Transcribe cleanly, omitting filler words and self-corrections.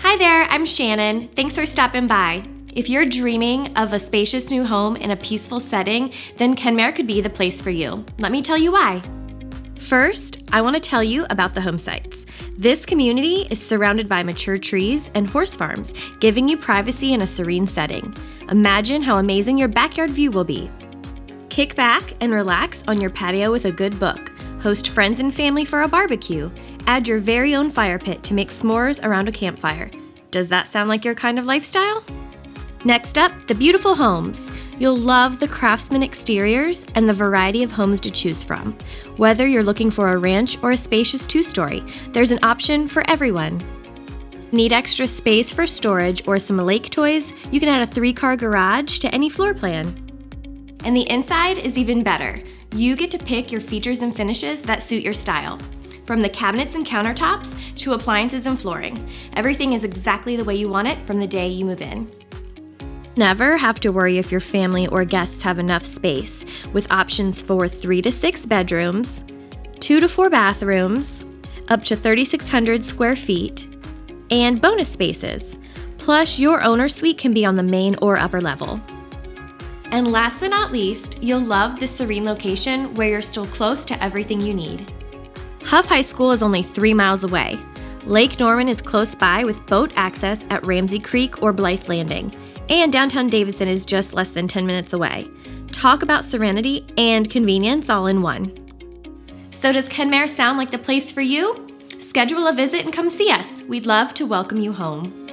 Hi there, I'm Shannon. Thanks for stopping by. If you're dreaming of a spacious new home in a peaceful setting, then Kenmare could be the place for you. Let me tell you why. First, I want to tell you about the home sites. This community is surrounded by mature trees and horse farms, giving you privacy in a serene setting. Imagine how amazing your backyard view will be. Kick back and relax on your patio with a good book. Host friends and family for a barbecue. Add your very own fire pit to make s'mores around a campfire. Does that sound like your kind of lifestyle? Next up, the beautiful homes. You'll love the craftsman exteriors and the variety of homes to choose from. Whether you're looking for a ranch or a spacious two-story, there's an option for everyone. Need extra space for storage or some lake toys? You can add a 3-car garage to any floor plan. And the inside is even better. You get to pick your features and finishes that suit your style. From the cabinets and countertops to appliances and flooring, everything is exactly the way you want it from the day you move in. Never have to worry if your family or guests have enough space, with options for 3 to 6 bedrooms, 2 to 4 bathrooms, up to 3,600 square feet, and bonus spaces. Plus, your owner suite can be on the main or upper level. And last but not least, you'll love this serene location where you're still close to everything you need. Hough High School is only 3 miles away. Lake Norman is close by with boat access at Ramsey Creek or Blythe Landing. And downtown Davidson is just less than 10 minutes away. Talk about serenity and convenience all in one. So does Kenmare sound like the place for you? Schedule a visit and come see us. We'd love to welcome you home.